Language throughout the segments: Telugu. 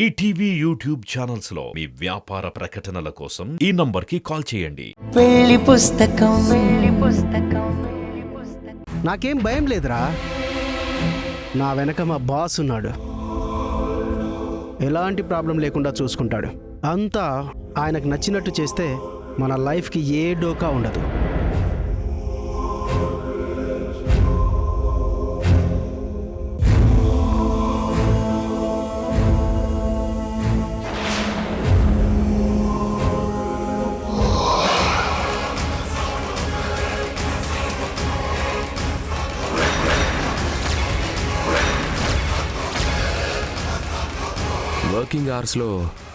ఈటీవీ యూట్యూబ్ ఛానల్స్ లో మీ వ్యాపార ప్రకటనల కోసం ఈ నంబర్కి కాల్ చేయండి. పెళ్లి పుస్తకం. నాకేం భయం లేదురా. నా వెనక మా బాస్ ఉన్నాడు. ఎలాంటి ప్రాబ్లం లేకుండా చూసుకుంటాడు. అంతా ఆయనకు నచ్చినట్టు చేస్తే మన లైఫ్కి ఏ డోకా ఉండదు. వర్కింగ్ అవర్స్లో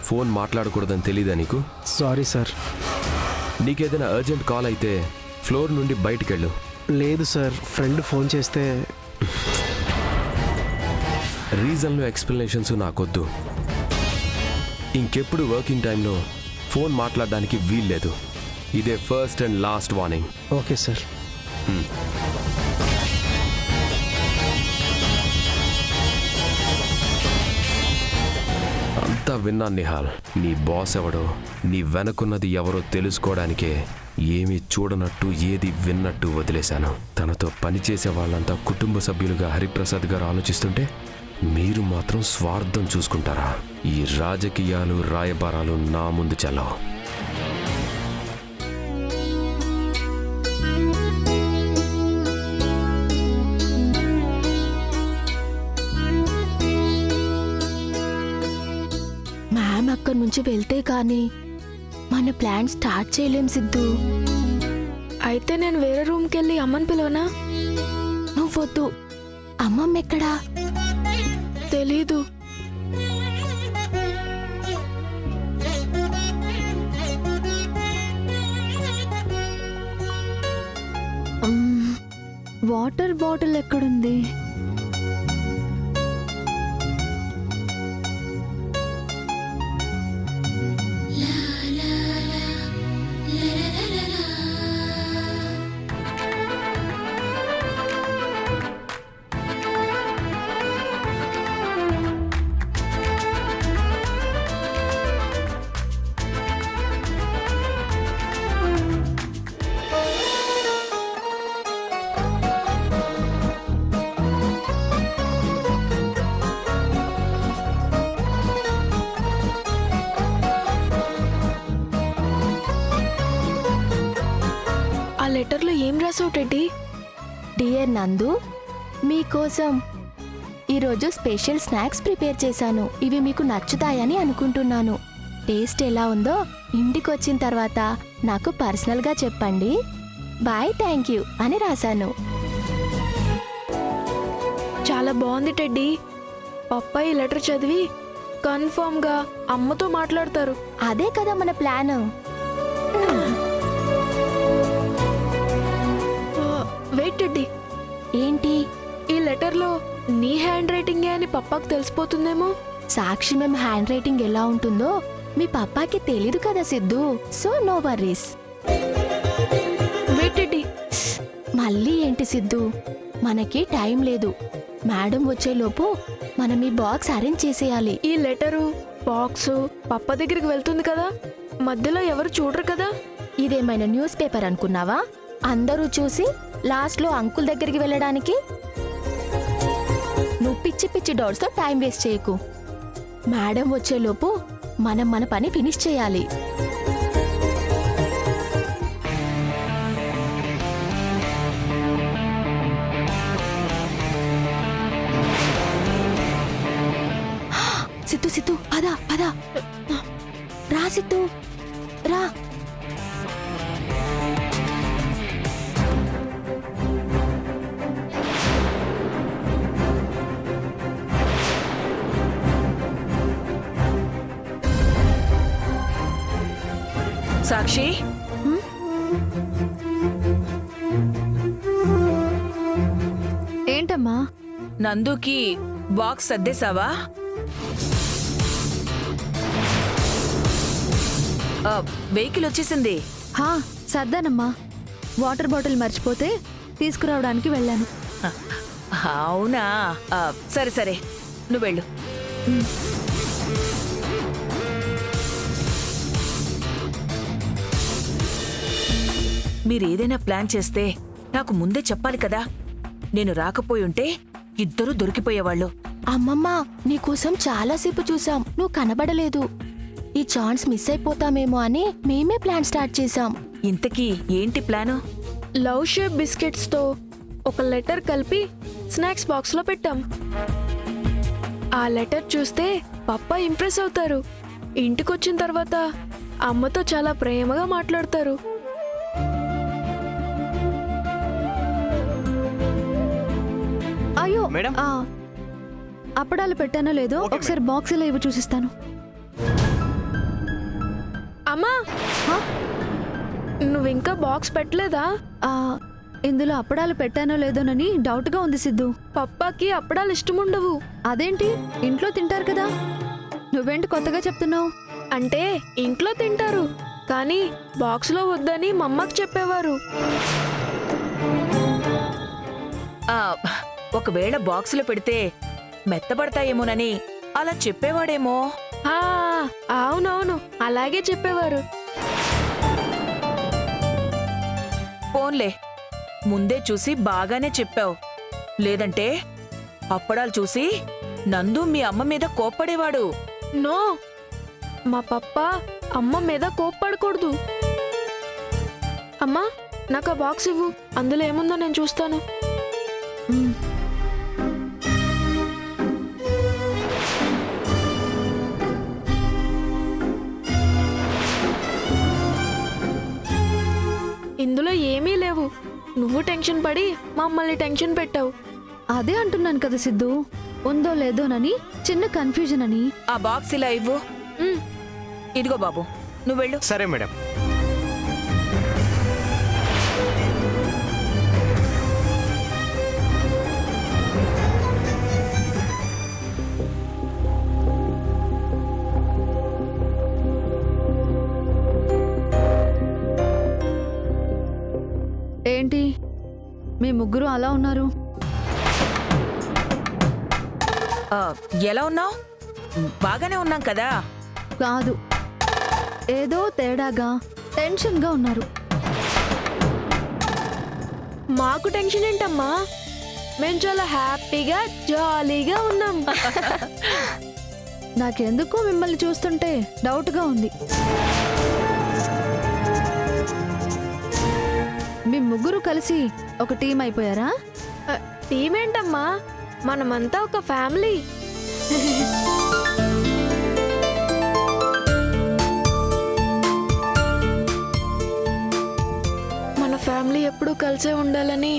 ఫోన్ మాట్లాడకూడదని తెలీదా నీకు? Sorry sir. నీకేదైనా అర్జెంట్ కాల్ అయితే ఫ్లోర్ నుండి బయటికెళ్ళు. లేదు సార్, ఫ్రెండ్ ఫోన్ చేస్తే. రీజన్లు ఎక్స్ప్లెనేషన్స్ నాకొద్దు. ఇంకెప్పుడు వర్కింగ్ టైంలో ఫోన్ మాట్లాడడానికి వీల్లేదు. ఇదే first and last warning. Okay sir. అంతా విన్నాను నిహాల్. నీ బాస్ ఎవడో, నీ వెనకున్నది ఎవరో తెలుసుకోవడానికే ఏమీ చూడనట్టు ఏది విన్నట్టు వదిలేశాను. తనతో పనిచేసే వాళ్ళంతా కుటుంబ సభ్యులుగా హరిప్రసాద్ గారు ఆలోచిస్తుంటే మీరు మాత్రం స్వార్థం చూసుకుంటారా? ఈ రాజకీయాలు రాయబారాలు నా ముందు చల్లవు. అక్కడి నుంచి వెళ్తే కానీ మన ప్లాన్ స్టార్ట్ చేయలేం సిద్ధు. అయితే నేను వేరే రూమ్కి వెళ్ళి అమ్మని పిలవనా? నువ్వొద్దు. అమ్మమ్మ ఎక్కడా? తెలీదు. వాటర్ బాటిల్ ఎక్కడుంది? లెటర్లో ఏం రాసావు టెడ్డీ? డియర్ నందు, మీకోసం ఈరోజు స్పెషల్ స్నాక్స్ ప్రిపేర్ చేశాను. ఇవి మీకు నచ్చుతాయని అనుకుంటున్నాను. టేస్ట్ ఎలా ఉందో ఇంటికి వచ్చిన తర్వాత నాకు పర్సనల్గా చెప్పండి. బాయ్, థ్యాంక్ యూ అని రాశాను. చాలా బాగుంది టెడ్డీ. పప్పా ఈ లెటర్ చదివి కన్ఫర్మ్గా అమ్మతో మాట్లాడతారు. అదే కదా మన ప్లాన్. Wait teddy. ఏంటి? ఈ లెటర్లో నీ హ్యాండ్ రైటింగే అని పప్పాకు తెలిసిపోతుందేమో. సాక్షి మేము హ్యాండ్ రైటింగ్ ఎలా ఉంటుందో మీ పప్పాకి తెలీదు కదా Siddhu. So no worries. Wait teddy. మళ్ళీ ఏంటి సిద్ధు? మనకి టైం లేదు. మేడం వచ్చేలోపు మనం ఈ బాక్స్ అరేంజ్ చేసేయాలి. ఈ లెటరు బాక్సు పప్ప దగ్గరికి వెళ్తుంది కదా, మధ్యలో ఎవరు చూడరు కదా. ఇదేమైనా న్యూస్ పేపర్ అనుకున్నావా? అందరూ చూసి లాస్ట్ లో అంకుల్ దగ్గరికి వెళ్ళడానికి. నువ్వు పిచ్చి పిచ్చి డౌట్స్ తో టైం వేస్ట్ చేయకు. మేడం వచ్చేలోపు మనం మన పని ఫినిష్ చేయాలి. సిద్ధు సిద్ధు, పద పద. రా సిద్ధు, రా. సాక్షి, ఏంటమ్మా? నందుకి బాక్స్ సర్దేశావా? వెహికల్ వచ్చేసింది. సర్దానమ్మా. వాటర్ బాటిల్ మర్చిపోతే తీసుకురావడానికి వెళ్ళాను. అవునా? సరే సరే, నువ్వు వెళ్ళు. మీరేదైనా ప్లాన్ చేస్తే నాకు ముందే చెప్పాలి కదా. నేను రాకపోయుంటే ఇద్దరూ దొరికిపోయేవాళ్ళు. అమ్మమ్మ నీకోసం చాలాసేపు చూసాం, నువ్వు కనబడలేదు. ఈ ఛాన్స్ మిస్ అయిపోతామేమో అని మేమే ప్లాన్ స్టార్ట్ చేశాం. ఇంతకీ ఏంటి ప్లాను? లవ్ షేప్ బిస్కెట్స్తో ఒక లెటర్ కలిపి స్నాక్స్ బాక్స్లో పెట్టాం. ఆ లెటర్ చూస్తే పప్పా ఇంప్రెస్ అవుతారు. ఇంటికొచ్చిన తర్వాత అమ్మతో చాలా ప్రేమగా మాట్లాడతారు. అయ్యో మేడం? అప్పడాలు పెట్టానో లేదో ఒకసారి బాక్స్ లో ఇవి చూసిస్తాను. అమ్మా, నువ్వు ఇంకా బాక్స్ పెట్టలేదా? ఆ, ఇందులో అప్పడాలు పెట్టానో లేదోనని డౌట్ గా ఉంది సిద్ధు. పప్పాకి అప్పడాలు ఇష్టముండవు. అదేంటి, ఇంట్లో తింటారు కదా, నువ్వేంటి కొత్తగా చెప్తున్నావు? అంటే ఇంట్లో తింటారు కానీ బాక్స్లో వద్దని మా అమ్మకి చెప్పేవారు. ఆ, ఒకవేళ బాక్సులో పెడితే మెత్తబడతాయేమోనని అలా చెప్పేవాడేమో. ఆ, అవునవును, అలాగే చెప్పేవారు. పోన్లే, ముందే చూసి బాగానే చెప్పావు. లేదంటే అప్పడాలు చూసి నందు మీ అమ్మ మీద కోప్పడేవాడు. నో, మా పప్ప అమ్మ మీద కోప్పడకూడదు. అమ్మా, నాకు ఆ బాక్స్ ఇవ్వు, అందులో ఏముందో నేను చూస్తాను. ఇందులో ఏమీ లేవు. నువ్వు టెన్షన్ పడి మమ్మల్ని టెన్షన్ పెట్టావు. అదే అంటున్నాను కదా సిద్ధు, ఉందో లేదోనని చిన్న కన్ఫ్యూజన్ అని. ఆ బాక్స్ ఇలా ఇవ్వు. ఉమ్, ఇదిగో బాబు, నువ్వు వెళ్ళు. సరే మేడం. ఏంటి మీ ముగ్గురు అలా ఉన్నారు? ఆ, ఎలా ఉన్నావు? బాగానే ఉన్నాం కదా. కాదు, ఏదో తేడాగా టెన్షన్గా ఉన్నారు. మాకు టెన్షన్ ఏంటమ్మా? మేము చాలా హ్యాపీగా జాలీగా ఉన్నాం. నాకెందుకో మిమ్మల్ని చూస్తుంటే డౌట్గా ఉంది. మీ ముగ్గురు కలిసి ఒక టీం అయిపోయారా? టీం ఏంటమ్మా, మనమంతా ఒక ఫ్యామిలీ. మన ఫ్యామిలీ ఎప్పుడూ కలిసే ఉండాలని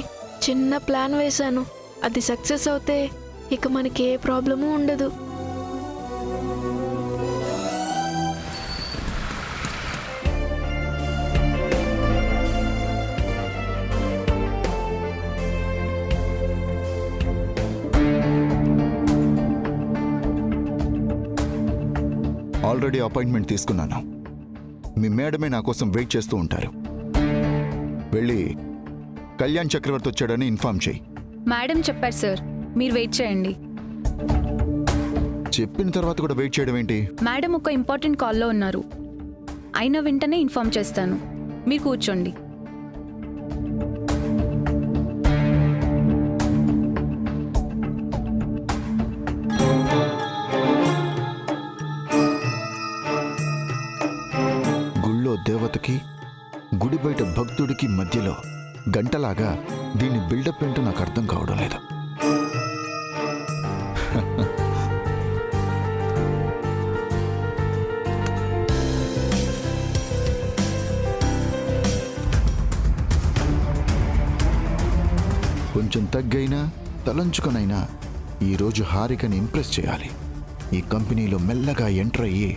చిన్న ప్లాన్ వేశాను. అది సక్సెస్ అవుతే ఇక మనకి ఏ ప్రాబ్లము ఉండదు. ఆల్రెడీ అపాయింట్మెంట్ తీసుకున్నాను. మీ మేడమే నా కోసం వెయిట్ చేస్తూ ఉంటారు. వెళ్ళి కళ్యాణ్ చక్రవర్తి వచ్చాడని ఇన్ఫార్మ్ చేయి. మేడం చెప్పారు సార్, మీరు వెయిట్ చేయండి. చెప్పిన తర్వాత కూడా వెయిట్ చేయడం ఏంటి? మేడం ఒక ఇంపార్టెంట్ కాల్లో ఉన్నారు, అయిన వెంటనే ఇన్ఫార్మ్ చేస్తాను. మీరు కూర్చోండి. గుళ్ళో దేవతకి గుడి బయట భక్తుడికి మధ్యలో గంటలాగా దీన్ని బిల్డప్ ఏంటో నాకు అర్థం కావడం లేదు. కొంచెం తగ్గైనా తలంచుకొనైనా ఈరోజు హారికని ఇంప్రెస్ చేయాలి. ఈ కంపెనీలో మెల్లగా ఎంటర్ అయ్యి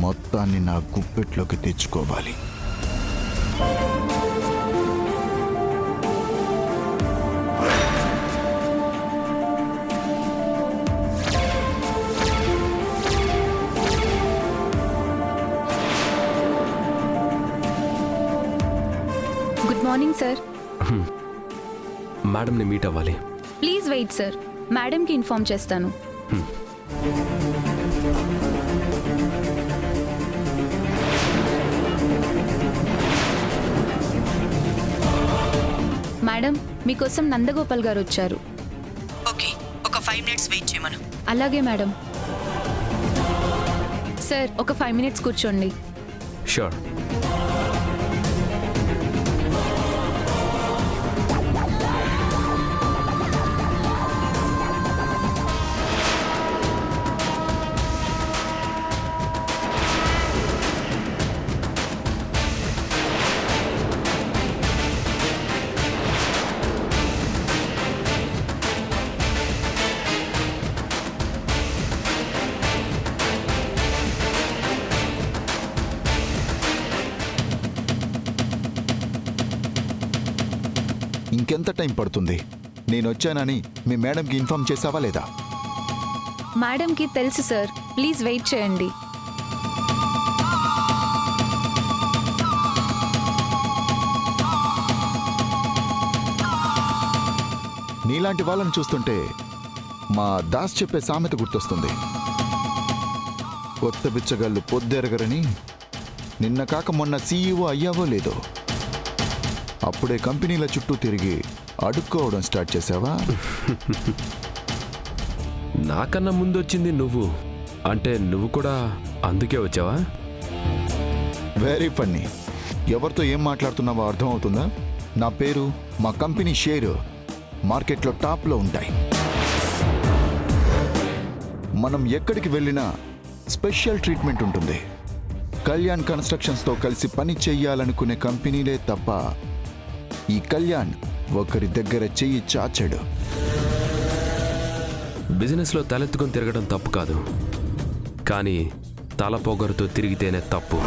మొత్తాన్ని నా గుప్పెట్లోకి తెచ్చుకోవాలి. Good morning sir. మేడంని మీట్ అవ్వాలి. ప్లీజ్ వెయిట్ సార్, మేడంకి ఇన్ఫార్మ్ చేస్తాను. మేడం మీకోసం నందగోపాల్ గారు వచ్చారు. ఓకే, ఒక 5 మినిట్స్ వెయిట్ చేయమను. అలాగే మేడం. సార్ ఒక 5 మినిట్స్ కూర్చోండి. షూర్. ఇంకెంత టైం పడుతుంది? నేను వచ్చానని మీ మేడంకి ఇన్ఫార్మ్ చేసావా లేదా? మేడంకి తెలుసు సార్, ప్లీజ్ వెయిట్ చేయండి. నీలాంటి వాళ్ళని చూస్తుంటే మా దాస్ చెప్పే సామెత గుర్తొస్తుంది. కొత్త బిచ్చగాళ్ళు పొద్దెరగరని. నిన్న కాక మొన్న సీఈఓ అయ్యావో లేదో, అప్పుడే కంపెనీల చుట్టూ తిరిగి అడుక్కోవడం స్టార్ట్ చేసావా? నాకన్నా ముందు వచ్చింది నువ్వు అంటే నువ్వు కూడా అందుకే వచ్చావా? Very funny. ఎవరితో ఏం మాట్లాడుతున్నావో అర్థం అవుతుందా? నా పేరు, మా కంపెనీ షేరు మార్కెట్లో టాప్లో ఉంటాయి. మనం ఎక్కడికి వెళ్ళినా స్పెషల్ ట్రీట్మెంట్ ఉంటుంది. కళ్యాణ్ కన్స్ట్రక్షన్స్తో కలిసి పని చెయ్యాలనుకునే కంపెనీలే తప్ప ఈ కళ్యాణ్ ఒకరి దగ్గర చెయ్యి చాచాడు. బిజినెస్లో తలెత్తుకొని తిరగడం తప్పు కాదు, కానీ తల పొగరుతో తిరిగితేనే తప్పు.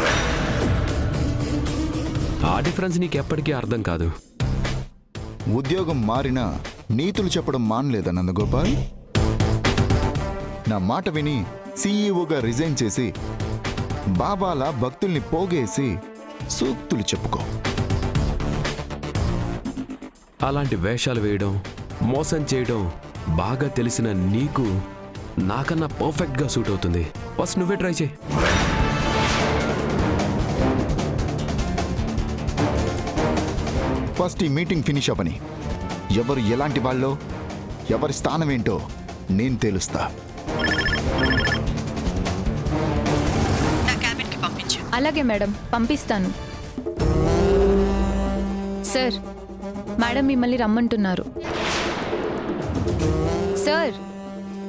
ఆ డిఫరెన్స్ నీకు ఎప్పటికీ అర్థం కాదు. ఉద్యోగం మారినా నీతులు చెప్పడం మానలేదా నందగోపాల్? నా మాట విని సీఈఓగా రిజైన్ చేసి బాబాలా భక్తుల్ని పోగేసి సూక్తులు చెప్పుకో. అలాంటి వేషాలు వేయడం, మోసం చేయడం బాగా తెలిసిన నీకు నాకన్నా పర్ఫెక్ట్గా సూట్ అవుతుంది. ఫస్ట్ నువ్వే ట్రై చేయి. ఫస్ట్ ఈ మీటింగ్ ఫినిష్ అవ్వని. ఎవరు ఎలాంటి వాళ్ళో, ఎవరి స్థానం ఏంటో నేను తెలుస్తా. నా క్యాబిన్కి పంపించు. అలాగే మేడం, పంపిస్తాను. సార్, మేడం మిమ్మల్ని రమ్మంటున్నారు. సార్,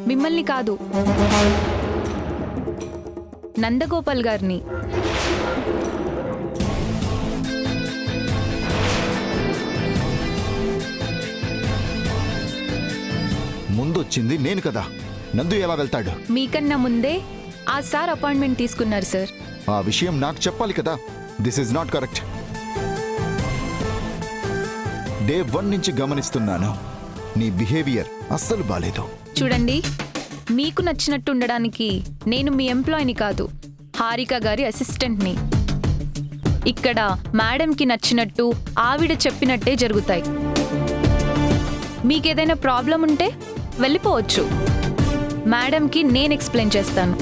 మిమ్మల్ని కాదు, నందగోపాల్ గారిని. ముందొచ్చింది నేను కదా, నందు ఎలా వెళ్తాడు? మీకన్నా ముందే ఆ సార్ అపాయింట్మెంట్ తీసుకున్నారు సార్. ఆ విషయం నాకు చెప్పాలి కదా. This is not correct. Day 1 నుంచి గమనిస్తున్నాను, నీ బిహేవియర్ అస్సలు బాలేదు. చూడండి, మీకు నచ్చినట్టు ఉండడానికి నేను మీ ఎంప్లాయీని కాదు, హారిక గారి అసిస్టెంట్ని. ఇక్కడ మేడంకి నచ్చినట్టు ఆవిడ చెప్పినట్టే జరుగుతాయి. మీకేదైనా ప్రాబ్లం ఉంటే వెళ్ళిపోవచ్చు. మేడంకి నేను ఎక్స్ప్లెయిన్ చేస్తాను.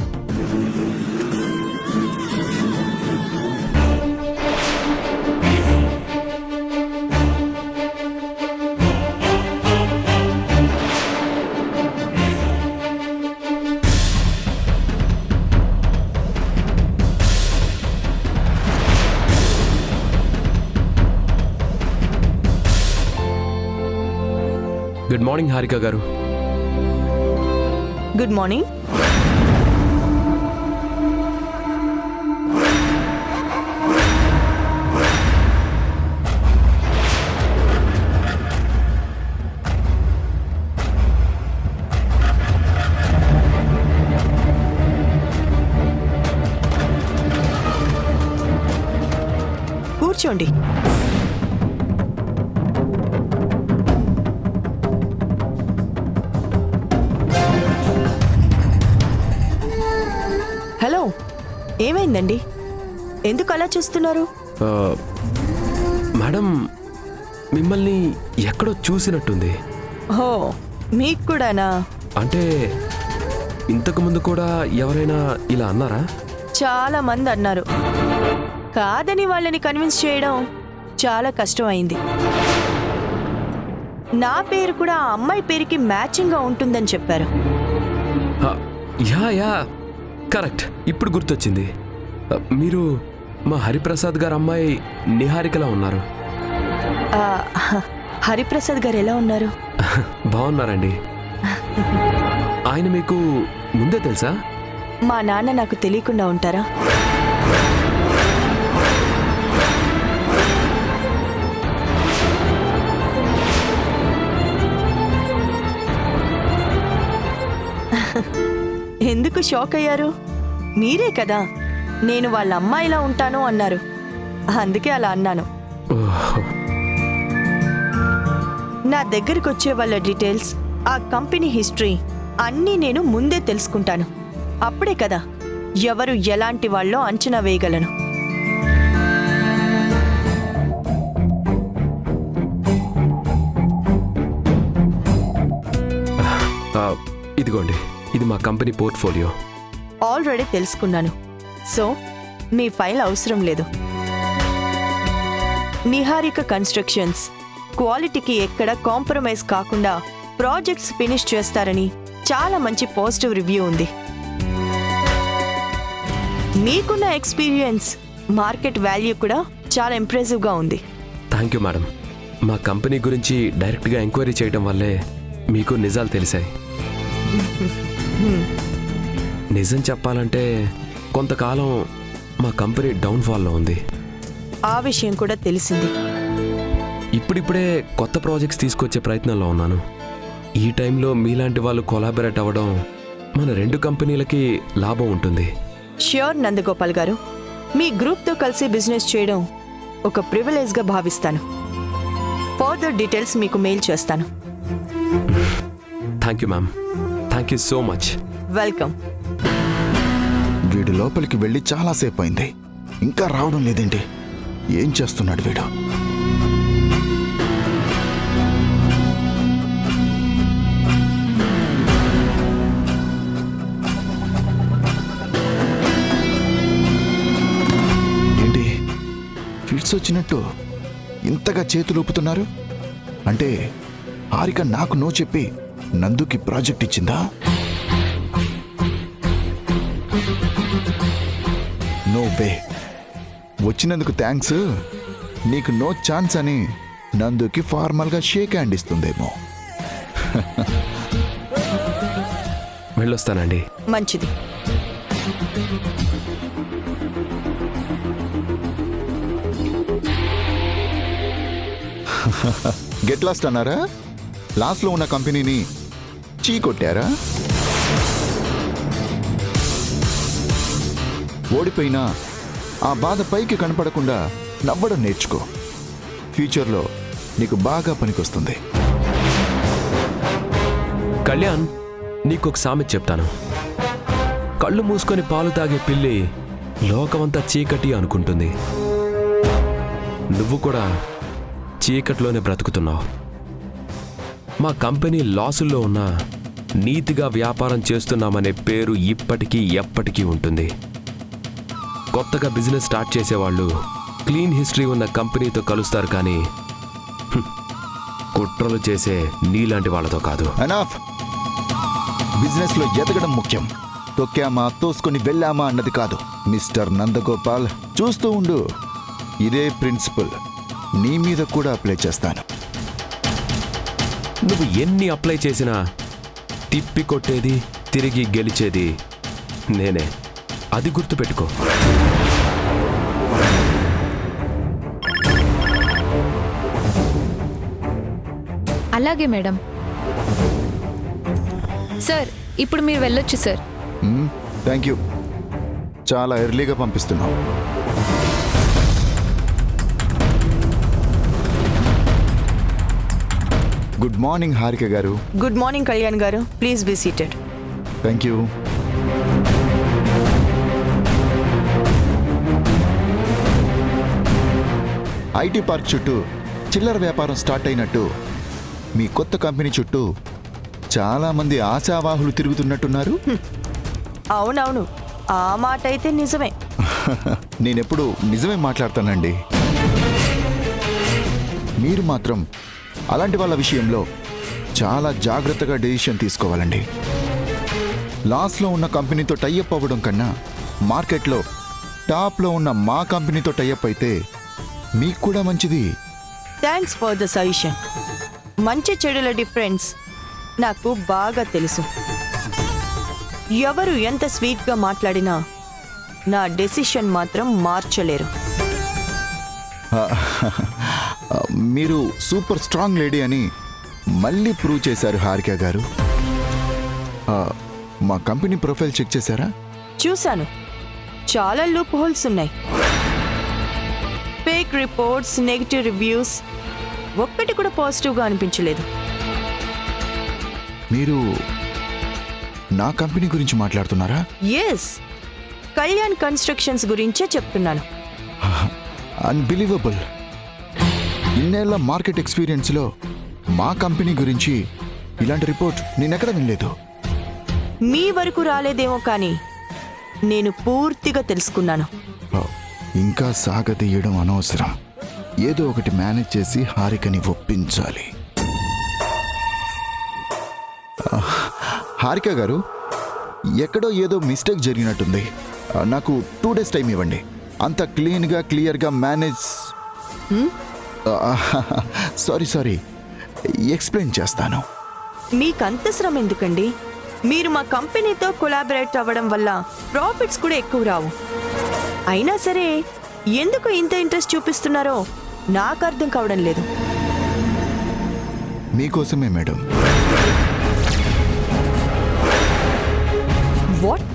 గుడ్ మార్నింగ్ హారిక గారు. Good morning. కూర్చోండి. హలో, ఏమైందండి? ఎందుకు అలా చూస్తున్నారు? మేడం, మిమ్మల్ని ఎక్కడో చూసినట్టుంది. హో, మీకు కూడానా? అంటే ఇంతకు ముందు కూడా ఎవరైనా ఇలా అన్నారా? చాలా మంది అన్నారు. కాదని వాళ్ళని కన్విన్స్ చేయడం చాలా కష్టం అయింది. నా పేరు కూడా ఆ అమ్మాయి పేరుకి మ్యాచింగ్గా ఉంటుందని చెప్పారు. యా కరెక్ట్, ఇప్పుడు గుర్తొచ్చింది. మీరు మా హరిప్రసాద్ గారు అమ్మాయి నిహారికలా ఉన్నారు. ఆ, హరిప్రసాద్ గారు ఎలా ఉన్నారు? బాగున్నారండి. ఆయన మీకు ముందే తెలుసా? మా నాన్న నాకు తెలియకుండా ఉంటారా? ఎందుకు షాక్ అయ్యారు? మీరే కదా నేను వాళ్ళ అమ్మాయిలా ఉంటాను అన్నారు, అందుకే అలా అన్నాను. నా దగ్గరకు వచ్చే వాళ్ళ డీటెయిల్స్, ఆ కంపెనీ హిస్టరీ అన్నీ నేను ముందే తెలుసుకుంటాను. అప్పుడే కదా ఎవరు ఎలాంటి వాళ్ళో అంచనా వేయగలను. ఇదిగోండి, ఇది మా కంపెనీ పోర్ట్ఫోలియో. ఆల్రెడీ తెలుసుకున్నాను, సో మీ ఫైల్ అవసరం లేదు. నిహారిక కన్స్ట్రక్షన్స్ క్వాలిటీకి ఎక్కడ కాంప్రమైజ్ కాకుండా ప్రాజెక్ట్స్ ఫినిష్ చేస్తారని చాలా మంచి పాజిటివ్ రివ్యూ ఉంది. మీకున్న ఎక్స్పీరియన్స్, మార్కెట్ వాల్యూ కూడా చాలా ఇంప్రెసివ్గా ఉంది. Thank you madam. మా కంపెనీ గురించి డైరెక్ట్గా ఎంక్వైరీ చేయడం వల్లే మీకు నిజాలు తెలిసాయి. నిజం చెప్పాలంటే కొంతకాలం మా కంపెనీ డౌన్ఫాల్లో ఉంది. ఆ విషయం కూడా తెలిసింది. ఇప్పుడిప్పుడే కొత్త ప్రాజెక్ట్స్ తీసుకొచ్చే ప్రయత్నంలో ఉన్నాను. ఈ టైంలో మీలాంటి వాళ్ళు కొలాబరేట్ అవ్వడం మన రెండు కంపెనీలకి లాభం ఉంటుంది. ష్యూర్ నందగోపాల్ గారు, మీ గ్రూప్తో కలిసి బిజినెస్ చేయడం ఒక ప్రివిలేజ్గా భావిస్తాను. ఫర్దర్ డీటెయిల్స్ మీకు మెయిల్ చేస్తాను. Thank you ma'am, thank you so much. Welcome. వీడు లోపలికి వెళ్ళి చాలాసేపు అయింది, ఇంకా రావడం లేదేంటి? ఏం చేస్తున్నాడు వీడు? ఏంటి ఫిట్స్ వచ్చినట్టు ఇంతగా చేతులు ఊపుతున్నారు? అంటే హారిక నాకు నో చెప్పి నందుకి ప్రాజెక్ట్ ఇచ్చిందా? No way. వచ్చినందుకు థ్యాంక్స్, నీకు నో ఛాన్స్ అని నందుకి ఫార్మల్గా షేక్ హ్యాండ్ ఇస్తుందేమో. వెళ్ళొస్తానండి. మంచిది. గెట్ లాస్ట్ అన్నారా? లాస్ట్లో ఉన్న కంపెనీని చీ కొట్టారా? ఓడిపోయినా ఆ బాధ పైకి కనపడకుండా నవ్వడం నేర్చుకో. ఫ్యూచర్లో నీకు బాగా పనికొస్తుంది. కళ్యాణ్, నీకొక సామెత చెప్తాను. కళ్ళు మూసుకొని పాలు తాగే పిల్లి లోకమంతా చీకటి అనుకుంటుంది. నువ్వు కూడా చీకట్లోనే బ్రతుకుతున్నావు. మా కంపెనీ లాసుల్లో ఉన్నా నీతిగా వ్యాపారం చేస్తున్నామనే పేరు ఇప్పటికీ ఎప్పటికీ ఉంటుంది. కొత్తగా బిజినెస్ స్టార్ట్ చేసేవాళ్ళు క్లీన్ హిస్టరీ ఉన్న కంపెనీతో కలుస్తారు, కానీ కుట్రలు చేసే నీలాంటి వాళ్ళతో కాదు. ఎనఫ్. బిజినెస్లో ఎదగడం ముఖ్యం, తొక్కామా తోసుకొని వెళ్ళామా అన్నది కాదు. మిస్టర్ నందగోపాల్, చూస్తూ ఉండు, ఇదే ప్రిన్సిపల్ నీ మీద కూడా అప్లై చేస్తాను. నువ్వు ఎన్ని అప్లై చేసినా తిప్పి కొట్టేది, తిరిగి గెలిచేది నేనే. అది గుర్తుపెట్టుకో. అలాగే మేడం. సార్, ఇప్పుడు మీరు వెళ్ళొచ్చు సార్. Thank you. చాలా ఎర్లీగా పంపిస్తున్నావు. గుడ్ మార్నింగ్ హారిక గారు. Good morning Kalyan garu. Please be seated. Thank you. IT park చుట్టూ చిల్లర వ్యాపారం స్టార్ట్ అయినట్టు మీ కొత్త కంపెనీ చుట్టూ చాలామంది ఆశావాహులు తిరుగుతున్నట్టున్నారు. అవునవును, ఆ మాట అయితే నిజమే. నేనెప్పుడు నిజమే మాట్లాడతానండి. మీరు మాత్రం అలాంటి వాళ్ళ విషయంలో చాలా జాగ్రత్తగా డెసిషన్ తీసుకోవాలండి. లాస్లో ఉన్న కంపెనీతో టైఅప్ అవ్వడం కన్నా మార్కెట్లో టాప్లో ఉన్న మా కంపెనీతో టైఅప్ అయితే మీకు కూడా మంచిది. Thanks for the suggestion. మంచి చెడుల డిఫరెన్స్ నాకు బాగా తెలుసు. ఎవరు ఎంత స్వీట్గా మాట్లాడినా నా డెసిషన్ మాత్రం మార్చలేరు. మీరు సూపర్ స్ట్రాంగ్ లేడీ అని మళ్ళీ ప్రూవ్ చేశారు హారిక గారు. మా కంపెనీ ప్రొఫైల్ చెక్ చేశారా? చూశాను. చాలా లూప్ హోల్స్ ఉన్నాయి. ఫేక్ రిపోర్ట్స్, నెగిటివ్ రివ్యూస్, ఒక్కటి కూడా పాజిటివ్గా అనిపించలేదు. మీరు నా కంపెనీ గురించి మాట్లాడుతున్నారా? ఎస్, కళ్యాణ్ కన్స్ట్రక్షన్స్ గురించే చెప్తున్నాను. అన్బిలీవబుల్. ఇన్నేళ్ల మార్కెట్ ఎక్స్పీరియన్స్లో మా కంపెనీ గురించి ఇలాంటి రిపోర్ట్ నేనెక్కడ వినలేదు. మీ వరకు రాలేదేమో కానీ నేను పూర్తిగా తెలుసుకున్నాను. ఇంకా సాగదీయడం అనవసరం. ఏదో ఒకటి మేనేజ్ చేసి హారికని ఒప్పించాలి. హారిక గారు, ఎక్కడో ఏదో మిస్టేక్ జరిగినట్టుంది. నాకు 2 days టైం ఇవ్వండి. అంత క్లియర్గా మేనేజ్. సారీ, ఎక్స్ప్లెయిన్ చేస్తాను. మీకంత శ్రమ ఎందుకండి? మీరు మా కంపెనీతో కొలాబరేట్ అవ్వడం వల్ల ప్రాఫిట్స్ కూడా ఎక్కువ రావు. అయినా సరే ఎందుకు ఇంత ఇంట్రెస్ట్ చూపిస్తున్నారో నాకు అర్థం కావడం లేదు. మీకోసమే మేడం. వాట్?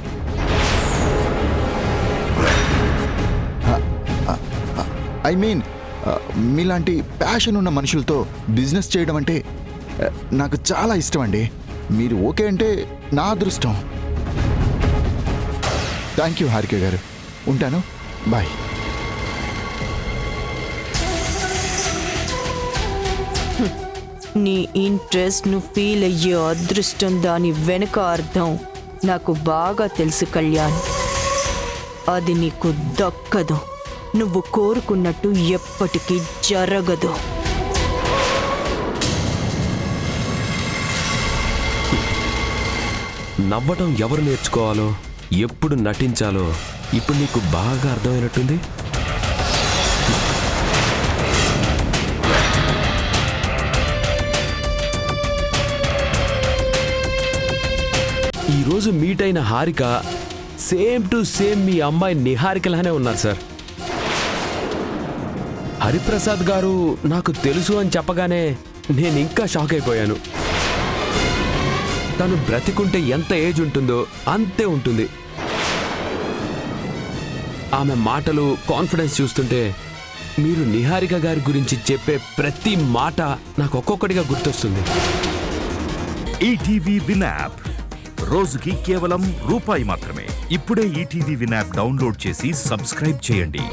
ఐ మీన్, మీలాంటి ప్యాషన్ ఉన్న మనుషులతో బిజినెస్ చేయడం అంటే నాకు చాలా ఇష్టం అండి. మీరు ఓకే అంటే నా అదృష్టం. థ్యాంక్ యూ హారిక గారు. ఉంటాను. బాయ్. నీ ఇంట్రెస్ట్ నువ్వు ఫీల్ అయ్యే అదృష్టం, దాని వెనుక అర్థం నాకు బాగా తెలుసు కళ్యాణ్. అది నీకు దక్కదు. నువ్వు కోరుకున్నట్టు ఎప్పటికీ జరగదు. నవ్వటం ఎవరు నేర్చుకోవాలో, ఎప్పుడు నటించాలో ఇప్పుడు నీకు బాగా అర్థమైనట్టుంది. ఈరోజు మీట్ అయిన హారిక సేమ్ టు సేమ్ మీ అమ్మాయి నిహారికలానే ఉన్నారు సార్. హరిప్రసాద్ గారు నాకు తెలుసు అని చెప్పగానే నేను ఇంకా షాక్ అయిపోయాను. తను బ్రతికుంటే ఎంత ఏజ్ ఉంటుందో అంతే ఉంటుంది. ఆమె మాటలు, కాన్ఫిడెన్స్ చూస్తుంటే మీరు నిహారిక గారి గురించి చెప్పే ప్రతి మాట నాకు ఒక్కొక్కటిగా గుర్తొస్తుంది. ఈటీవీ విన్ యాప్ రోజుకి కేవలం రూపాయి మాత్రమే. ఇప్పుడే ఈటీవీ విన్ యాప్ డౌన్లోడ్ చేసి సబ్స్క్రైబ్ చేయండి.